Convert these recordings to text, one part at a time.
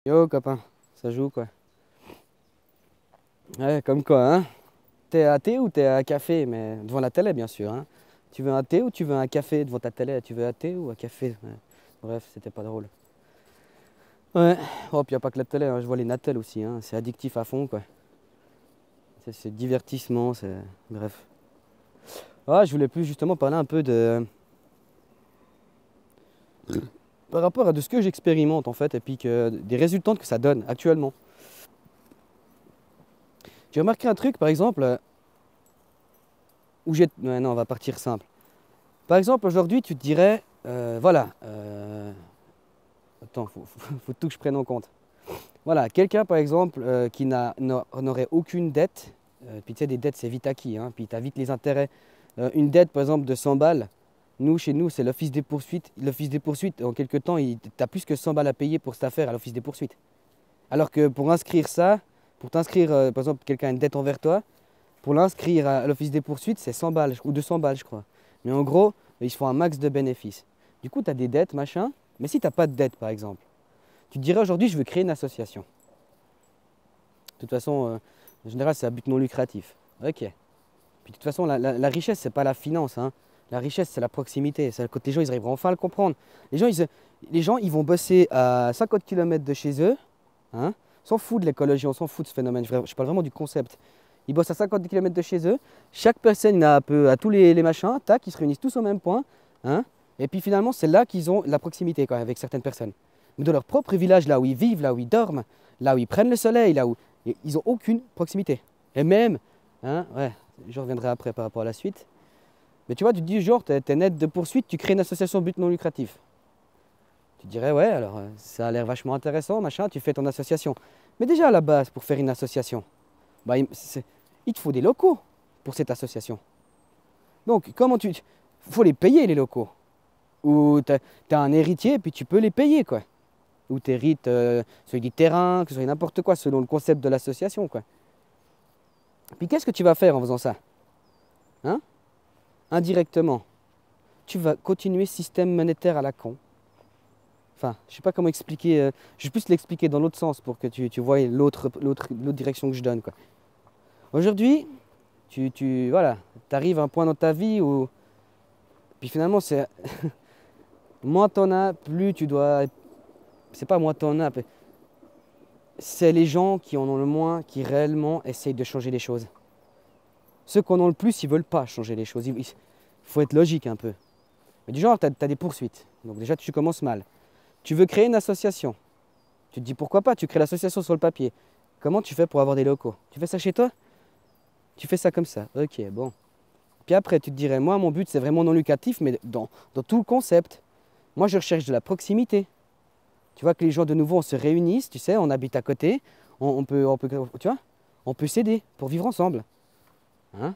Yo copain, ça joue quoi? Ouais, comme quoi, hein? T'es à thé ou t'es à café? Mais devant la télé, bien sûr, hein? Tu veux un thé ou tu veux un café devant ta télé? Tu veux un thé ou un café? Ouais. Bref, c'était pas drôle. Ouais, oh, puis y a pas que la télé, hein. Je vois les Natel aussi, hein. C'est addictif à fond, quoi. C'est divertissement, c'est. Bref. Ah, je voulais plus justement parler un peu de. Par rapport à de ce que j'expérimente en fait, et puis des résultats que ça donne actuellement. J'ai remarqué un truc, par exemple, où j'ai. Ouais, non, on va partir simple. Par exemple, aujourd'hui, tu te dirais, voilà, attends, faut tout que je prenne en compte. Voilà, quelqu'un, par exemple, qui n'aurait aucune dette, puis tu sais, des dettes, c'est vite acquis, hein, puis tu as vite les intérêts. Une dette, par exemple, de 100 balles, nous, chez nous, c'est l'office des poursuites. L'office des poursuites, en quelque temps, tu as plus que 100 balles à payer pour cette affaire à l'office des poursuites. Alors que pour inscrire ça, pour t'inscrire, par exemple, quelqu'un a une dette envers toi, pour l'inscrire à l'office des poursuites, c'est 100 balles ou 200 balles, je crois. Mais en gros, ils font un max de bénéfices. Du coup, tu as des dettes, machin. Mais si tu n'as pas de dette, par exemple, tu te dirais aujourd'hui, je veux créer une association. De toute façon, en général, c'est à but non lucratif. Ok. Puis de toute façon, la richesse, c'est pas la finance, hein. La richesse, c'est la proximité. C'est quand les gens, ils arriveront enfin à le comprendre. Les gens, ils vont bosser à 50 km de chez eux. Hein. On s'en fout de l'écologie, on s'en fout de ce phénomène. Je parle vraiment du concept. Ils bossent à 50 km de chez eux. Chaque personne a un peu à tous les machins. Tac, ils se réunissent tous au même point. Hein. Et puis finalement, c'est là qu'ils ont la proximité quoi, avec certaines personnes. Mais dans leur propre village, là où ils vivent, là où ils dorment, là où ils prennent le soleil, là où ils n'ont aucune proximité. Et même, hein, ouais, je reviendrai après par rapport à la suite. Mais tu vois, tu te dis, genre, tu es net de poursuite, tu crées une association but non lucratif. Tu dirais, ouais, alors ça a l'air vachement intéressant, machin, tu fais ton association. Mais déjà à la base, pour faire une association, bah, il te faut des locaux pour cette association. Donc, comment tu. Il faut les payer, les locaux. Ou tu as un héritier, puis tu peux les payer, quoi. Ou tu hérites soit du terrain, que ce soit n'importe quoi, selon le concept de l'association, quoi. Puis qu'est-ce que tu vas faire en faisant ça? Hein? Indirectement, tu vas continuer système monétaire à la con. Enfin, je sais pas comment expliquer. Je vais plus l'expliquer dans l'autre sens pour que tu vois l'autre direction que je donne, quoi. Aujourd'hui, voilà, tu arrives à un point dans ta vie où. Puis finalement, c'est. Moins t'en as, plus tu dois. C'est pas moins t'en as. C'est les gens qui en ont le moins qui réellement essayent de changer les choses. Ceux qui en ont le plus, ils veulent pas changer les choses. Il faut être logique un peu. Mais du genre, tu as des poursuites. Donc déjà, tu commences mal. Tu veux créer une association. Tu te dis pourquoi pas, tu crées l'association sur le papier. Comment tu fais pour avoir des locaux? Tu fais ça chez toi? Tu fais ça comme ça. Ok, bon. Puis après, tu te dirais, moi, mon but, c'est vraiment non lucratif, mais dans tout le concept. Moi, je recherche de la proximité. Tu vois que les gens, de nouveau, on se réunissent, tu sais, on habite à côté. Tu vois, on peut s'aider pour vivre ensemble. Hein?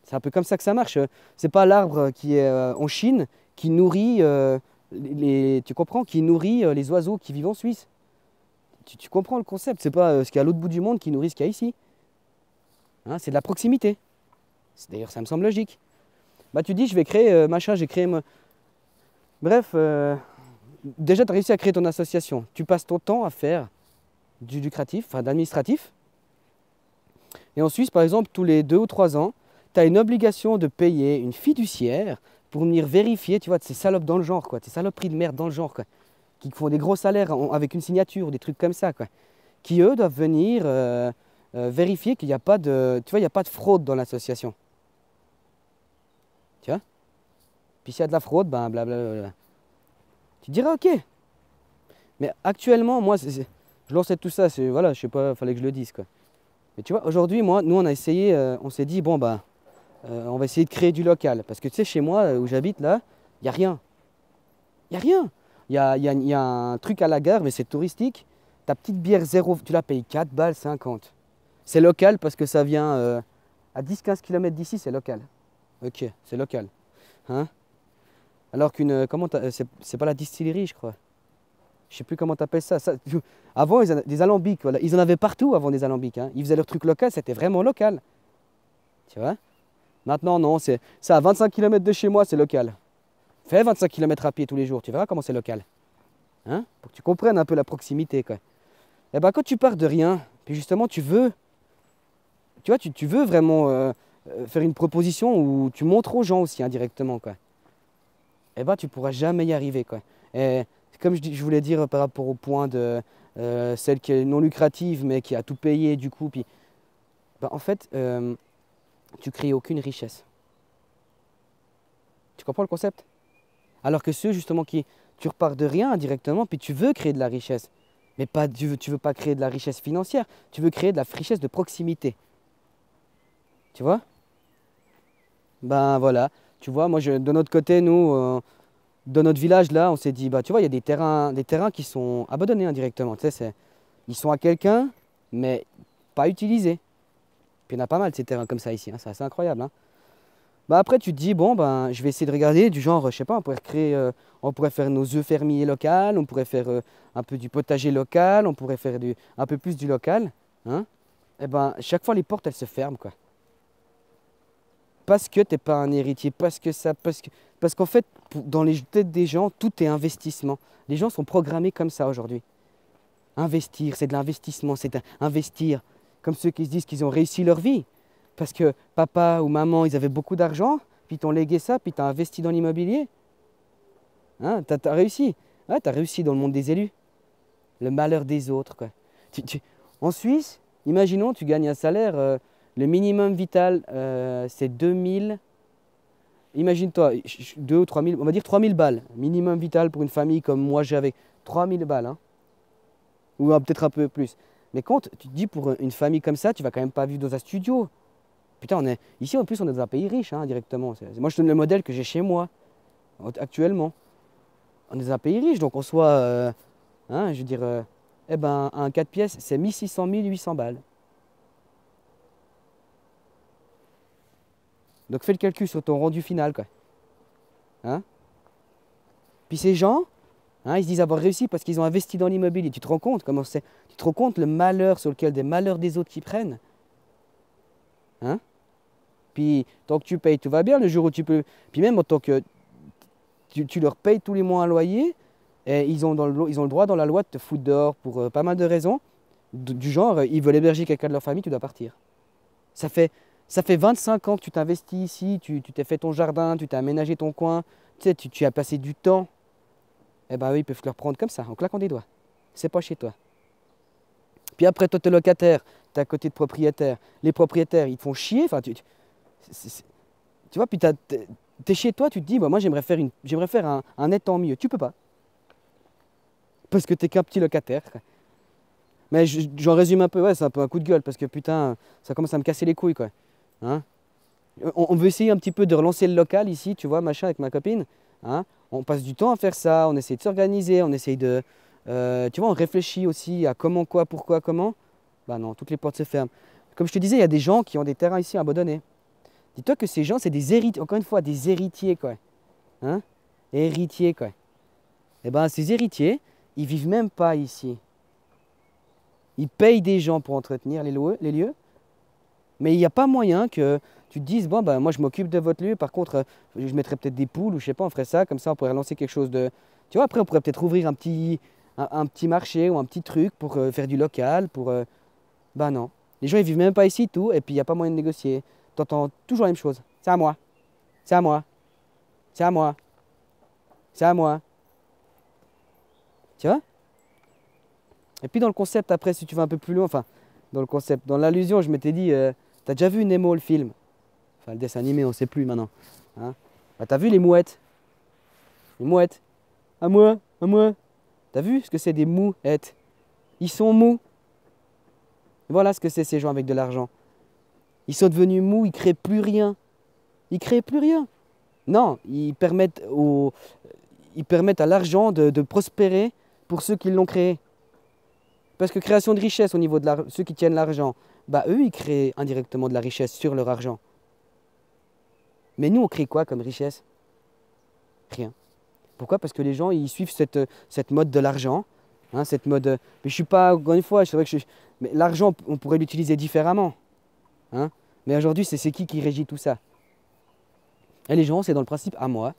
C'est un peu comme ça que ça marche. C'est pas l'arbre qui est en Chine qui nourrit tu comprends, qui nourrit les oiseaux qui vivent en Suisse. Tu comprends le concept. C'est pas ce qu'il y a à l'autre bout du monde qui nourrit ce qu'il y a ici. Hein, c'est de la proximité. D'ailleurs, ça me semble logique. Bah, tu dis, je vais créer machin, j'ai créé. Bref, déjà, tu as réussi à créer ton association. Tu passes ton temps à faire du lucratif, enfin d'administratif. Et en Suisse, par exemple, tous les 2 ou 3 ans, tu as une obligation de payer une fiduciaire pour venir vérifier, tu vois, de ces salopes dans le genre, quoi, ces saloperies de merde dans le genre, quoi, qui font des gros salaires avec une signature, des trucs comme ça, quoi, qui eux doivent venir vérifier qu'il n'y a pas de, tu vois, il y a pas de fraude dans l'association. Tu vois? Puis s'il y a de la fraude, ben blablabla. Tu dirais ok. Mais actuellement, moi, je lançais tout ça, voilà, je sais pas, fallait que je le dise, quoi. Mais tu vois, aujourd'hui, nous, on a essayé, on s'est dit, bon, bah, on va essayer de créer du local. Parce que tu sais, chez moi, où j'habite, là, il n'y a rien. Il n'y a rien. Il y a un truc à la gare, mais c'est touristique. Ta petite bière zéro, tu la payes 4 balles 50. C'est local parce que ça vient à 10-15 km d'ici, c'est local. Ok, c'est local. Hein? Alors c'est pas la distillerie, je crois. Je sais plus comment tu appelles ça. Avant, des alambics, voilà. Ils en avaient partout avant des alambics. Hein. Ils faisaient leur truc local, c'était vraiment local. Tu vois? Maintenant, non, c'est à 25 km de chez moi, c'est local. Fais 25 km à pied tous les jours, tu verras comment c'est local. Hein? Pour que tu comprennes un peu la proximité, quoi. Et ben quand tu pars de rien, puis justement tu veux, tu vois, tu veux vraiment faire une proposition où tu montres aux gens aussi indirectement, quoi. Et ben tu pourras jamais y arriver, quoi. Et comme je voulais dire par rapport au point de celle qui est non lucrative mais qui a tout payé du coup, puis ben, en fait tu crées aucune richesse. Tu comprends le concept? Alors que ceux justement qui tu repars de rien indirectement, puis tu veux créer de la richesse. Mais pas, tu veux pas créer de la richesse financière, tu veux créer de la richesse de proximité. Tu vois? Ben voilà. Tu vois, moi, de notre côté, nous, dans notre village, là, on s'est dit, bah, tu vois, il y a des terrains qui sont abandonnés indirectement. Tu sais, ils sont à quelqu'un, mais pas utilisés. Puis il y en a pas mal, ces terrains comme ça ici, hein, c'est assez incroyable, hein. Bah après, tu te dis, bon, ben, je vais essayer de regarder du genre, je sais pas, on pourrait faire nos œufs fermiers locaux, on pourrait faire un peu du potager local, on pourrait faire un peu plus du local, hein. Et ben, chaque fois, les portes, elles se ferment, quoi. Parce que t'es pas un héritier, parce qu'en fait, dans les têtes des gens, tout est investissement. Les gens sont programmés comme ça aujourd'hui. Investir, c'est de l'investissement, investir. Comme ceux qui se disent qu'ils ont réussi leur vie. Parce que papa ou maman, ils avaient beaucoup d'argent, puis ils t'ont légué ça, puis tu as investi dans l'immobilier. Hein, tu as réussi. Ouais, tu as réussi dans le monde des élus. Le malheur des autres, quoi. En Suisse, imaginons, tu gagnes un salaire, le minimum vital, c'est 2000. Imagine-toi, 2 ou 3000, on va dire 3000 balles. Minimum vital pour une famille comme moi j'avais. 3000 balles, hein. Ou peut-être un peu plus. Mais quand tu te dis pour une famille comme ça, tu vas quand même pas vivre dans un studio. Putain, ici en plus, on est dans un pays riche, hein, directement. Moi, je donne le modèle que j'ai chez moi, actuellement. On est dans un pays riche, donc en soit, hein, je veux dire, eh ben, un 4 pièces, c'est 1600, 1800 balles. Donc fais le calcul sur ton rendu final, quoi. Hein? Puis ces gens, hein, ils se disent avoir réussi parce qu'ils ont investi dans l'immobilier. Tu te rends compte comment c'est? Tu te rends compte le malheur sur lequel des malheurs des autres qui prennent? Hein? Puis tant que tu payes, tout va bien. Le jour où tu peux. Puis même en tant que. Tu leur payes tous les mois un loyer, et ils ont le droit dans la loi de te foutre dehors pour pas mal de raisons. Du genre, ils veulent héberger quelqu'un de leur famille, tu dois partir. Ça fait, ça fait 25 ans que tu t'investis ici, tu t'es fait ton jardin, tu t'es aménagé ton coin, tu sais, tu as passé du temps. Eh ben eux, ils peuvent te le reprendre comme ça, en claquant des doigts. C'est pas chez toi. Puis après, toi, tu es locataire, tu es à côté de propriétaires. Les propriétaires, ils te font chier. Enfin, tu vois, puis tu es chez toi, tu te dis, bah, moi, j'aimerais faire un net en mieux. Tu peux pas. Parce que tu n'es qu'un petit locataire. Mais j'en résume un peu, ouais, c'est un peu un coup de gueule, parce que putain, ça commence à me casser les couilles, quoi. Hein? On veut essayer un petit peu de relancer le local ici, tu vois, machin, avec ma copine. Hein? On passe du temps à faire ça, on essaie de s'organiser, on essaye de... tu vois, on réfléchit aussi à comment, quoi, pourquoi, comment. Bah non, toutes les portes se ferment. Comme je te disais, il y a des gens qui ont des terrains ici abandonnés. Dis-toi que ces gens, c'est des héritiers, encore une fois, des héritiers, quoi. Hein? Héritiers, quoi. Et ben, ces héritiers, ils vivent même pas ici. Ils payent des gens pour entretenir les lieux, mais il n'y a pas moyen que tu te dises, bon, ben, moi je m'occupe de votre lieu, par contre, je mettrais peut-être des poules ou je sais pas, on ferait ça, comme ça on pourrait lancer quelque chose de... Tu vois, après on pourrait peut-être ouvrir un petit marché ou un petit truc pour faire du local, pour... Ben non, les gens ils vivent même pas ici, tout, et puis il n'y a pas moyen de négocier. Tu entends toujours la même chose, c'est à moi, c'est à moi, c'est à moi, c'est à moi. Tu vois? Et puis dans le concept, après, si tu vas un peu plus loin, enfin, dans le concept, dans l'allusion, je m'étais dit, t'as déjà vu Nemo le film? Enfin, le dessin animé, on sait plus maintenant. Hein? Bah, t'as vu les mouettes? Les mouettes. À moi, à moi. T'as vu ce que c'est des mouettes? Ils sont mous. Voilà ce que c'est ces gens avec de l'argent. Ils sont devenus mous, ils créent plus rien. Ils créent plus rien. Non, ils permettent à l'argent de prospérer pour ceux qui l'ont créé. Parce que création de richesse au niveau de ceux qui tiennent l'argent, bah eux, ils créent indirectement de la richesse sur leur argent. Mais nous, on crée quoi comme richesse? Rien. Pourquoi? Parce que les gens, ils suivent cette mode de l'argent. Hein, cette mode... Mais je suis pas, encore une fois, c'est vrai que mais l'argent, on pourrait l'utiliser différemment. Hein? Mais aujourd'hui, c'est qui régit tout ça? Et les gens, c'est dans le principe à moi,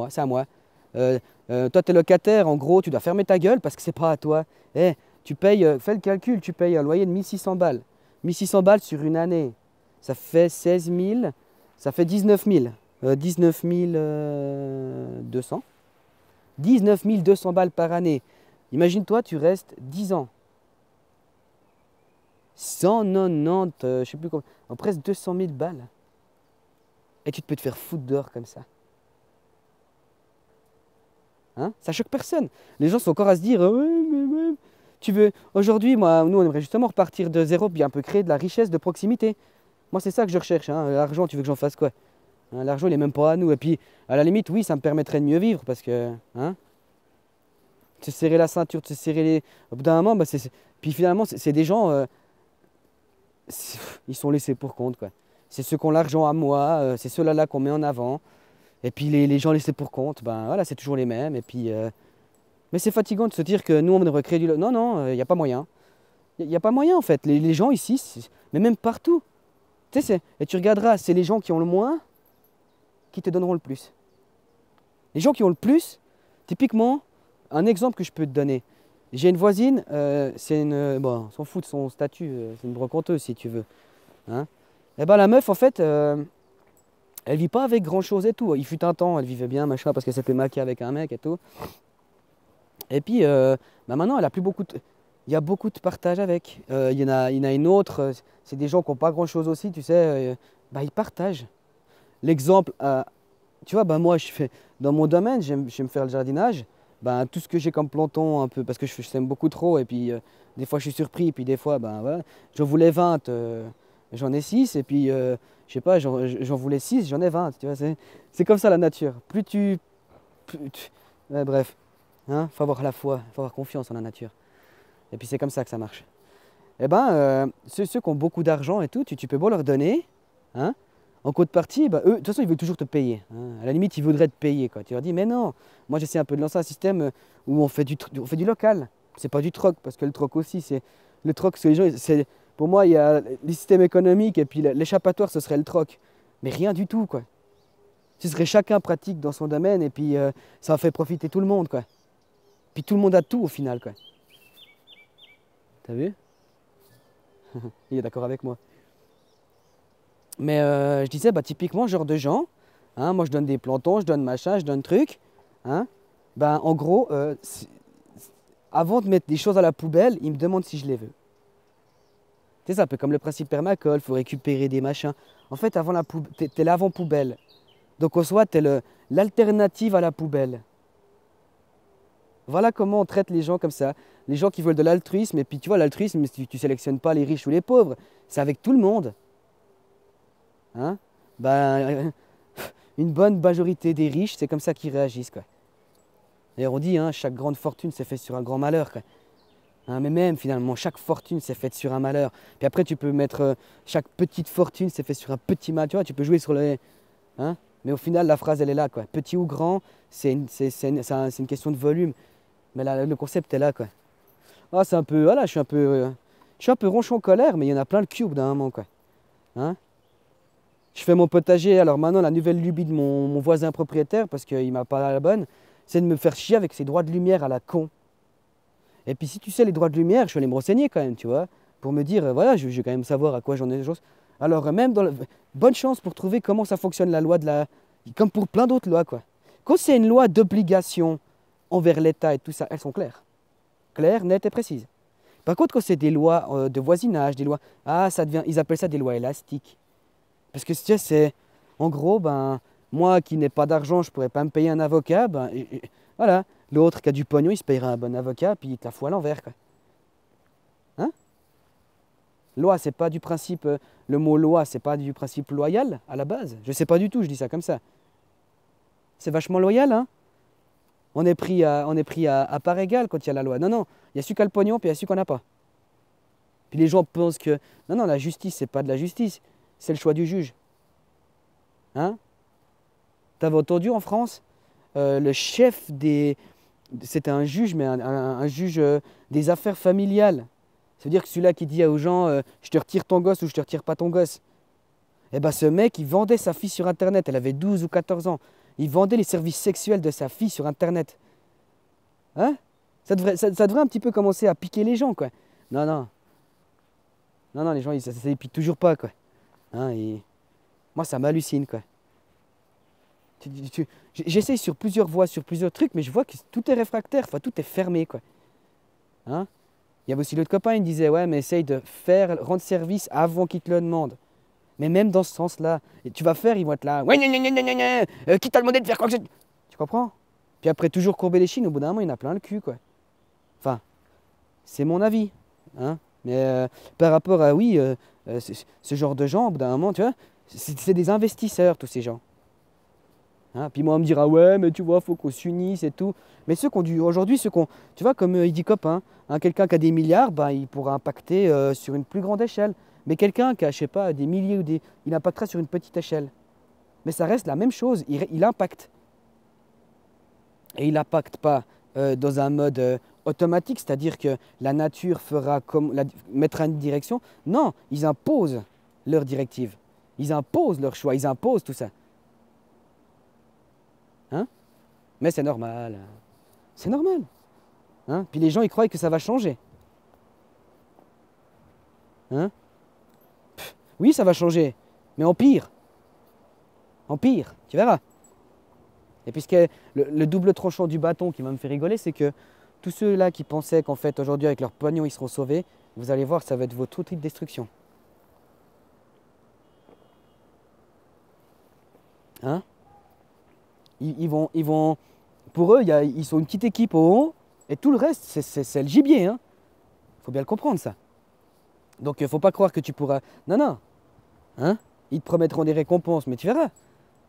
c'est à moi. Toi, tu es locataire, en gros, tu dois fermer ta gueule parce que c'est pas à toi. Eh, Tu payes, fais le calcul, tu payes un loyer de 1600 balles. 1600 balles sur une année, ça fait 16 000, ça fait 19 000. 19 200. 19 200 balles par année. Imagine-toi, tu restes 10 ans. 190, je sais plus combien, presque 200 000 balles. Et tu peux te faire foutre dehors comme ça. Hein? Ça choque personne. Les gens sont encore à se dire, ouais, mais tu veux. Aujourd'hui, nous, on aimerait justement repartir de zéro, puis un peu créer de la richesse de proximité. Moi, c'est ça que je recherche. Hein. L'argent, tu veux que j'en fasse quoi? Hein, l'argent, il n'est même pas à nous. Et puis, à la limite, oui, ça me permettrait de mieux vivre parce que, hein, se serrer la ceinture, se serrer les. Au bout d'un moment, bah, puis finalement, c'est des gens, ils sont laissés pour compte, quoi. C'est ceux qui ont l'argent à moi, c'est ceux-là qu'on met en avant. Et puis les gens laissés pour compte, ben voilà, c'est toujours les mêmes. Et puis, mais c'est fatigant de se dire que nous, on devrait créer du. Non, non, il n'y a pas moyen. Il n'y a pas moyen en fait. Les gens ici, mais même partout. Tu sais, et tu regarderas, c'est les gens qui ont le moins qui te donneront le plus. Les gens qui ont le plus, typiquement, un exemple que je peux te donner. J'ai une voisine, c'est une. Bon, on s'en fout de son statut, c'est une brocanteuse si tu veux. Hein. Et ben la meuf, en fait, elle vit pas avec grand chose et tout. Il fut un temps, elle vivait bien, machin, parce qu'elle s'était maquée avec un mec et tout. Et puis, bah maintenant, elle a plus beaucoup de. Il y a beaucoup de partage avec. Il y en a une autre, c'est des gens qui n'ont pas grand chose aussi, tu sais. Bah, ils partagent. L'exemple, tu vois, bah, moi, dans mon domaine, j'aime faire le jardinage. Bah, tout ce que j'ai comme planton, un peu, parce que je sème beaucoup trop, et puis des fois je suis surpris, et puis des fois, ben voilà, j'en voulais 20, j'en ai 6, et puis, je sais pas, j'en voulais 6, j'en ai 20, tu vois, c'est comme ça la nature. Ouais, bref, hein, faut avoir la foi, faut avoir confiance en la nature. Et puis c'est comme ça que ça marche. Eh ben, ceux qui ont beaucoup d'argent et tout, tu peux beau leur donner, hein, en contrepartie, bah, eux, de toute façon, ils veulent toujours te payer. Hein. À la limite, ils voudraient te payer, quoi. Tu leur dis, mais non, moi j'essaie un peu de lancer un système où on fait du local. C'est pas du troc, parce que le troc aussi, le troc, c'est les gens, pour moi, il y a les systèmes économiques et puis l'échappatoire, ce serait le troc. Mais rien du tout, quoi. Ce serait chacun pratique dans son domaine et puis ça fait profiter tout le monde, quoi. Puis tout le monde a tout au final, quoi. T'as vu? Il est d'accord avec moi. Mais je disais, bah, typiquement, genre de gens, hein, moi je donne des plantons, je donne machin, je donne truc. Hein, ben, en gros, avant de mettre des choses à la poubelle, ils me demandent si je les veux. C'est ça, un peu comme le principe permacole, il faut récupérer des machins. En fait, avant t'es l'avant-poubelle. Donc en soi, t'es l'alternative à la poubelle. Voilà comment on traite les gens comme ça. Les gens qui veulent de l'altruisme, et puis tu vois, l'altruisme, tu sélectionnes pas les riches ou les pauvres, c'est avec tout le monde. Hein? Ben, une bonne majorité des riches, c'est comme ça qu'ils réagissent, quoi. D'ailleurs, on dit, hein, chaque grande fortune s'est faite sur un grand malheur, quoi. Hein, mais même, finalement, chaque fortune s'est faite sur un malheur. Puis après, tu peux mettre, chaque petite fortune s'est faite sur un petit malheur. Tu vois, tu peux jouer sur le. Hein? Mais au final, la phrase, elle est là, quoi. Petit ou grand, c'est une question de volume. Mais là, le concept est là, quoi. Ah, c'est un peu. Voilà, je suis un peu ronchon en colère, mais il y en a plein le cube d'un moment, quoi. Hein? Je fais mon potager, alors maintenant la nouvelle lubie de mon voisin propriétaire, parce qu'il m'a pas la bonne, c'est de me faire chier avec ses droits de lumière à la con. Et puis si tu sais les droits de lumière, je suis allé me renseigner quand même, tu vois, pour me dire, voilà, je vais quand même savoir à quoi j'en ai des choses. Alors même bonne chance pour trouver comment ça fonctionne la loi de la. Comme pour plein d'autres lois, quoi. Quand c'est une loi d'obligation envers l'État et tout ça, elles sont claires. Claires, nettes et précises. Par contre, quand c'est des lois de voisinage, des lois. Ah, ça devient. Ils appellent ça des lois élastiques. Parce que tu sais, c'est. En gros, ben, moi qui n'ai pas d'argent, je pourrais pas me payer un avocat, ben, voilà. L'autre qui a du pognon, il se payera un bon avocat, puis il te la fout à l'envers, quoi. Hein? Loi, c'est pas du principe. Le mot loi, c'est pas du principe loyal à la base. Je sais pas du tout, je dis ça comme ça. C'est vachement loyal, hein? On est pris à part égale quand il y a la loi. Non, non, il y a celui qui a le pognon, puis il y a celui qui n'en a pas. Puis les gens pensent que. Non, non, la justice, c'est pas de la justice, c'est le choix du juge. Hein? T'avais entendu en France, le chef des. C'était un juge, mais un juge des affaires familiales. Ça veut dire que celui-là qui dit aux gens je te retire ton gosse ou je te retire pas ton gosse. Eh bien, ce mec, il vendait sa fille sur Internet. Elle avait 12 ou 14 ans. Il vendait les services sexuels de sa fille sur Internet. Hein? Ça devrait un petit peu commencer à piquer les gens, quoi. Non, non. Non, non, les gens, ça les pique toujours pas, quoi. Hein, et moi, ça m'hallucine, quoi. J'essaye sur plusieurs voies, sur plusieurs trucs, mais je vois que tout est réfractaire, enfin, tout est fermé, quoi. Hein? Il y avait aussi l'autre copain, il me disait, ouais, mais essaye de rendre service avant qu'ils te le demandent. Mais même dans ce sens-là, et tu vas faire, ils vont être là, ouais, gna, gna, gna, gna, gna, qui t'a demandé de faire quoi que ce... Tu comprends? Puis après, toujours courber les chines, au bout d'un moment, il y en a plein le cul, quoi. Enfin, c'est mon avis. Hein? Mais par rapport à, oui, ce genre de gens, au bout d'un moment, tu vois, c'est des investisseurs, tous ces gens. Hein? Puis moi, on me dira, ouais, mais tu vois, faut qu'on s'unisse et tout. Mais ceux qu'on dit aujourd'hui, tu vois, comme il dit copain, hein, quelqu'un qui a des milliards, ben, il pourra impacter sur une plus grande échelle. Mais quelqu'un qui a, je sais pas, des milliers ou des... Il impactera sur une petite échelle. Mais ça reste la même chose, il impacte. Et il n'impacte pas dans un mode automatique, c'est-à-dire que la nature mettra une direction. Non, ils imposent leurs directives. Ils imposent leurs choix, ils imposent tout ça. Hein? Mais c'est normal. C'est normal. Hein? Puis les gens, ils croient que ça va changer. Hein? Oui, ça va changer, mais en pire. En pire, tu verras. Et puisque le double tranchant du bâton qui m'a me fait rigoler, c'est que tous ceux-là qui pensaient qu'en fait aujourd'hui avec leur pognon ils seront sauvés, vous allez voir, ça va être votre outil de destruction. Hein? Ils vont, pour eux, ils sont une petite équipe au haut, et tout le reste, c'est le gibier. Hein? Faut bien le comprendre ça. Donc il ne faut pas croire que tu pourras... Non, non. Hein? Ils te promettront des récompenses, mais tu verras.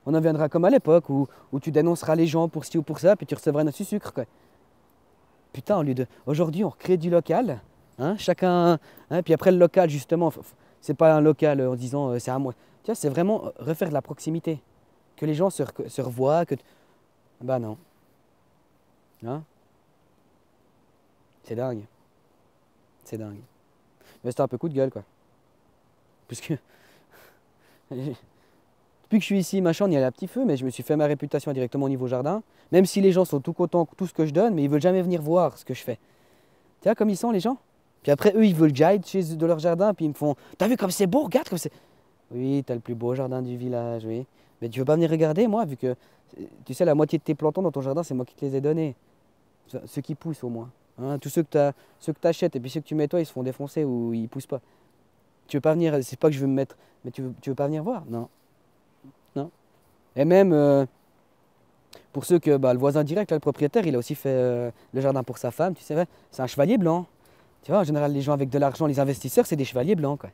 On en viendra comme à l'époque où tu dénonceras les gens pour ci ou pour ça, puis tu recevras un sucre, quoi. Putain, au lieu de... Aujourd'hui, on recrée du local, hein, chacun... Hein, puis après, le local, justement, c'est pas un local en disant c'est à moi. Tu vois, c'est vraiment refaire de la proximité. Que les gens se revoient, que... Bah non. Hein? C'est dingue. C'est dingue. Mais c'était un peu coup de gueule, quoi. Puisque... Depuis que je suis ici, machin, il y a un petit feu, mais je me suis fait ma réputation directement au niveau jardin. Même si les gens sont tout contents de tout ce que je donne, mais ils veulent jamais venir voir ce que je fais. Tu vois comme ils sont les gens? Puis après, eux, ils veulent que j'aille chez eux de leur jardin, puis ils me font, t'as vu comme c'est beau, regarde comme c'est... Oui, t'as le plus beau jardin du village, oui. Mais tu veux pas venir regarder, moi, vu que, tu sais, la moitié de tes plantons dans ton jardin, c'est moi qui te les ai donnés. Ceux qui poussent, au moins. Hein, tous ceux que t'achètes, et puis ceux que tu mets toi, ils se font défoncer ou ils poussent pas. Tu veux pas venir, c'est pas que je veux me mettre, mais tu veux pas venir voir? Non. Non. Et même, pour ceux que bah, le voisin direct, là, le propriétaire, il a aussi fait le jardin pour sa femme, tu sais, c'est un chevalier blanc. Tu vois, en général, les gens avec de l'argent, les investisseurs, c'est des chevaliers blancs, quoi.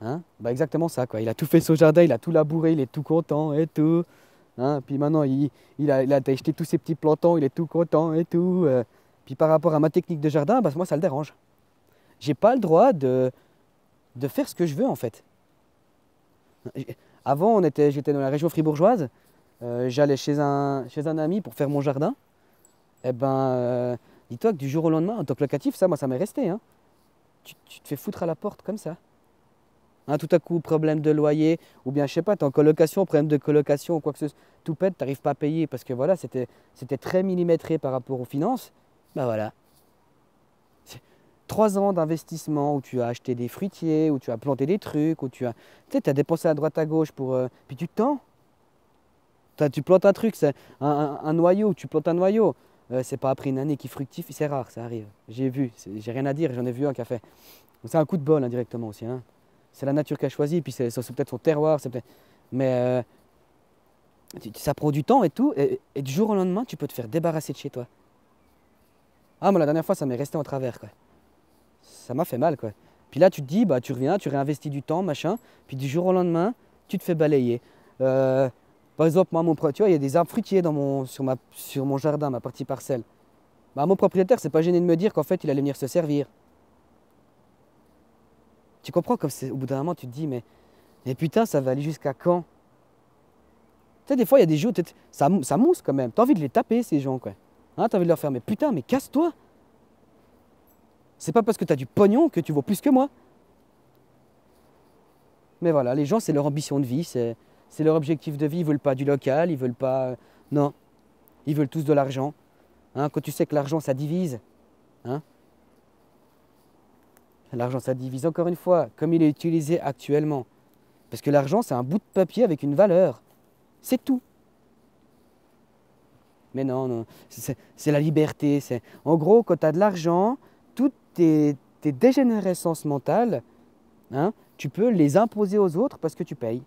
Hein? Bah exactement ça, quoi. Il a tout fait son jardin, il a tout labouré, il est tout content et tout. Hein? Puis maintenant, il a acheté tous ses petits plantons, il est tout content et tout. Puis par rapport à ma technique de jardin, bah, moi, ça le dérange. J'ai pas le droit de faire ce que je veux, en fait. Avant, j'étais dans la région fribourgeoise. J'allais chez un ami pour faire mon jardin. Eh ben, dis-toi que du jour au lendemain, en tant que locatif, ça, moi, ça m'est resté. Hein. Tu te fais foutre à la porte comme ça. Hein, tout à coup, problème de loyer, ou bien, je sais pas, t'es en colocation, problème de colocation, ou quoi que ce soit. Tout pète, t'arrives pas à payer parce que voilà, c'était très millimétré par rapport aux finances. Ben voilà. 3 ans d'investissement où tu as acheté des fruitiers, où tu as planté des trucs, où tu as dépensé à droite à gauche pour... puis tu te tends. Tu plantes un truc, c'est un noyau, tu plantes un noyau. C'est pas après une année qui fructifie, c'est rare, ça arrive. J'ai vu, j'ai rien à dire, j'en ai vu un qui a fait. C'est un coup de bol indirectement aussi. Hein. C'est la nature qui a choisi, puis c'est peut-être son terroir, mais ça prend du temps et tout, et du jour au lendemain, tu peux te faire débarrasser de chez toi. Ah, moi la dernière fois, ça m'est resté en travers, quoi. Ça m'a fait mal, quoi. Puis là, tu te dis, bah, tu reviens, tu réinvestis du temps, machin, puis du jour au lendemain, tu te fais balayer. Par exemple, moi, tu vois, il y a des arbres fruitiers sur mon jardin, ma partie parcelle. Bah, mon propriétaire, c'est pas gêné de me dire qu'en fait, il allait venir se servir. Tu comprends comme au bout d'un moment, tu te dis, mais putain, ça va aller jusqu'à quand? Tu sais, des fois, il y a des jours, ça mousse quand même. T'as envie de les taper, ces gens, quoi. Hein, t'as envie de leur faire, mais putain, mais casse-toi! C'est pas parce que t'as du pognon que tu vaux plus que moi. Mais voilà, les gens, c'est leur ambition de vie, c'est leur objectif de vie. Ils veulent pas du local, ils veulent pas... Non, ils veulent tous de l'argent. Hein, quand tu sais que l'argent, ça divise, Hein? L'argent, ça divise encore une fois, comme il est utilisé actuellement. Parce que l'argent, c'est un bout de papier avec une valeur. C'est tout. Mais non, non, c'est la liberté. En gros, quand tu as de l'argent, toutes tes dégénérescences mentales, hein, tu peux les imposer aux autres parce que tu payes.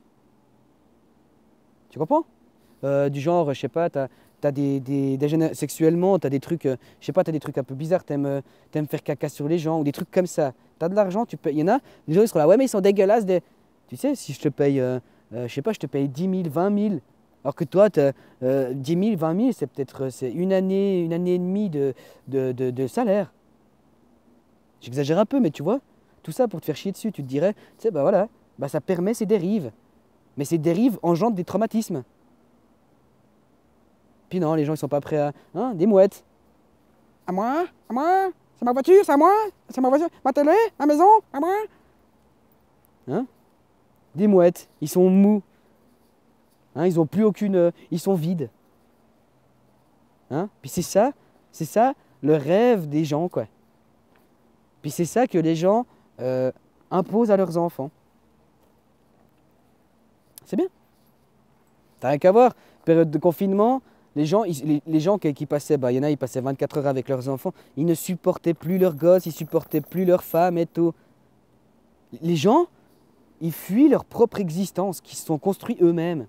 Tu comprends? Du genre, je sais pas, sexuellement, tu as des trucs, je sais pas, tu as des trucs un peu bizarres, t'aimes faire caca sur les gens ou des trucs comme ça. Tu as de l'argent, tu payes. Il y en a, les gens ils seront là, ouais, mais ils sont dégueulasses. Tu sais, si je te paye, je sais pas, je te paye 10 000, 20 000, alors que toi, 10 000, 20 000, c'est peut-être c'est une année et demie de salaire. J'exagère un peu, mais tu vois, tout ça pour te faire chier dessus, tu te dirais, tu sais, bah voilà, bah ça permet ces dérives. Mais ces dérives engendrent des traumatismes. Puis non, les gens ils sont pas prêts à. Hein, des mouettes. À moi? À moi? C'est ma voiture, c'est à moi? C'est ma voiture? Ma télé? Ma maison? À moi? Hein? Des mouettes, ils sont mous. Hein, ils ont plus aucune. Ils sont vides. Hein? Puis c'est ça le rêve des gens, quoi. Puis c'est ça que les gens imposent à leurs enfants. C'est bien. T'as rien qu'à voir. Période de confinement, les gens qui passaient, bah, il y en a, ils passaient 24 heures avec leurs enfants, ils ne supportaient plus leurs gosses, ils supportaient plus leurs femmes et tout. Les gens, ils fuient leur propre existence, qu'ils se sont construits eux-mêmes.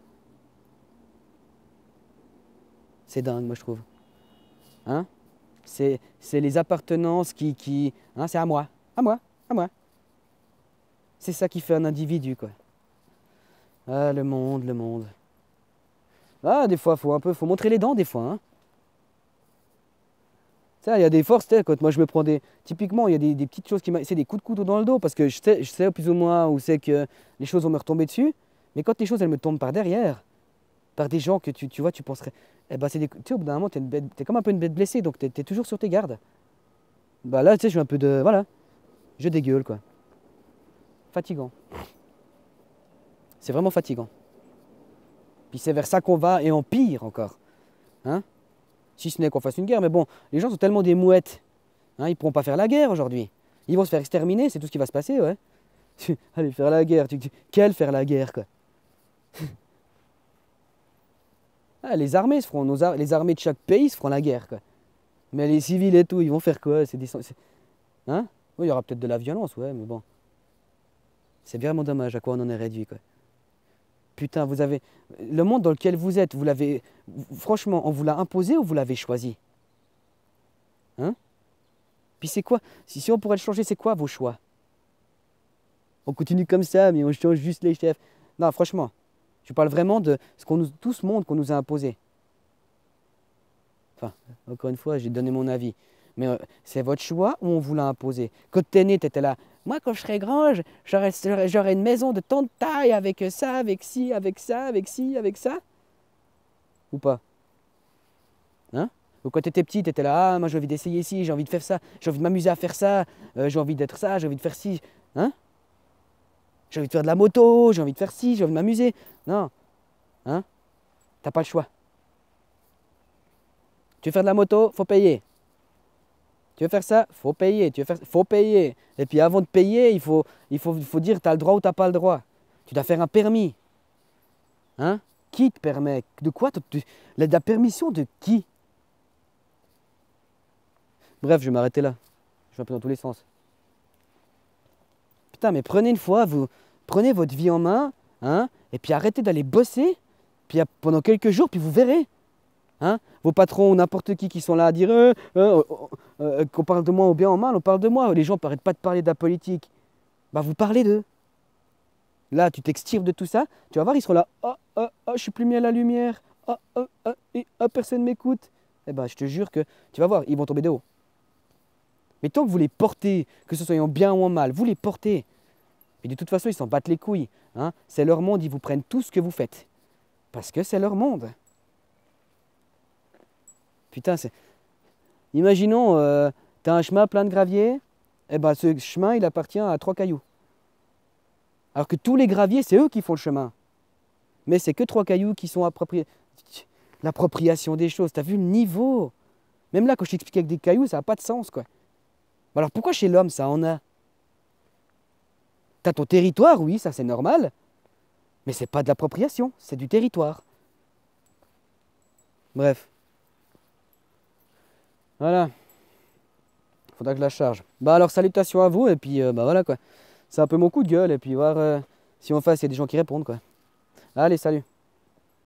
C'est dingue, moi, je trouve. Hein? C'est les appartenances hein, c'est à moi, à moi, à moi. C'est ça qui fait un individu, quoi. Ah, le monde, le monde. Ah, des fois, faut montrer les dents, des fois, hein. Ça, il y a des forces, tu sais, quand moi je me prends des. Typiquement, il y a des petites choses c'est des coups de couteau dans le dos, parce que je sais plus ou moins où c'est que les choses vont me retomber dessus. Mais quand les choses, elles me tombent par derrière, par des gens que tu vois, tu penserais. Eh ben, tu sais, au bout d'un moment, t'es comme un peu une bête blessée, donc t'es toujours sur tes gardes. Bah là, tu sais, je suis un peu de. Voilà, je dégueule, quoi. Fatigant. C'est vraiment fatigant. Puis c'est vers ça qu'on va, et en pire encore. Hein? Si ce n'est qu'on fasse une guerre, mais bon, les gens sont tellement des mouettes. Hein, ils ne pourront pas faire la guerre aujourd'hui. Ils vont se faire exterminer, c'est tout ce qui va se passer, ouais. Allez, faire la guerre. Quelle faire la guerre, quoi. Ah, les armées se feront, les armées de chaque pays se feront la guerre, quoi. Mais les civils et tout, ils vont faire quoi? Hein? Oui, il y aura peut-être de la violence, ouais, mais bon. C'est vraiment dommage à quoi on en est réduit, quoi. Putain, vous avez. Le monde dans lequel vous êtes, vous l'avez. Franchement, on vous l'a imposé ou vous l'avez choisi? Hein? Puis c'est quoi? Si on pourrait le changer, c'est quoi vos choix? On continue comme ça, mais on change juste les chefs. Non, franchement, je parle vraiment de tout ce monde qu'on nous a imposé. Enfin, encore une fois, j'ai donné mon avis. Mais c'est votre choix ou on vous l'a imposé? Quand t'es né, t'étais là. Moi, quand je serai grand, j'aurai une maison de tant de taille avec ça, avec ci, avec ça, avec ci, avec ça. Ou pas? Hein? Ou quand t'étais petit, t'étais là. Ah, moi, j'ai envie d'essayer ci, j'ai envie de faire ça, j'ai envie de m'amuser à faire ça, j'ai envie d'être ça, j'ai envie de faire ci. Hein? J'ai envie de faire de la moto, j'ai envie de faire ci, j'ai envie de m'amuser. Non. Hein? T'as pas le choix. Tu veux faire de la moto, faut payer. Tu veux faire ça, faut payer. Tu veux faire, faut payer. Et puis avant de payer, il faut dire tu as le droit ou tu n'as pas le droit. Tu dois faire un permis. Hein? Qui te permet? De quoi? La permission de qui? Bref, je vais m'arrêter là. Je vais un peu dans tous les sens. Putain, mais prenez une fois, vous prenez votre vie en main, hein, et puis arrêtez d'aller bosser, puis pendant quelques jours, puis vous verrez. Hein? Vos patrons ou n'importe qui sont là à dire qu'on parle de moi ou bien en mal, on parle de moi. Les gens n'arrêtent pas de parler de la politique. Bah vous parlez d'eux. Là, tu t'extirpes de tout ça, tu vas voir, ils seront là. Je suis plus mis à la lumière. Personne m'écoute. Eh ben, je te jure que tu vas voir, ils vont tomber de haut. Mais tant que vous les portez, que ce soit en bien ou en mal, vous les portez. Et de toute façon, ils s'en battent les couilles. Hein? C'est leur monde, ils vous prennent tout ce que vous faites. Parce que c'est leur monde. Putain, imaginons, tu as un chemin plein de gravier, et ben ce chemin, il appartient à 3 cailloux. Alors que tous les graviers, c'est eux qui font le chemin. Mais c'est que 3 cailloux qui sont appropriés. L'appropriation des choses, t'as vu le niveau? Même là, quand je t'explique avec des cailloux, ça n'a pas de sens, quoi. Alors pourquoi chez l'homme ça en a? T'as ton territoire, oui, ça c'est normal, mais c'est pas de l'appropriation, c'est du territoire. Bref, voilà, faudra que je la charge. Bah alors salutations à vous, et puis bah voilà quoi. C'est un peu mon coup de gueule, et puis voir si en face il y a des gens qui répondent quoi. Allez, salut.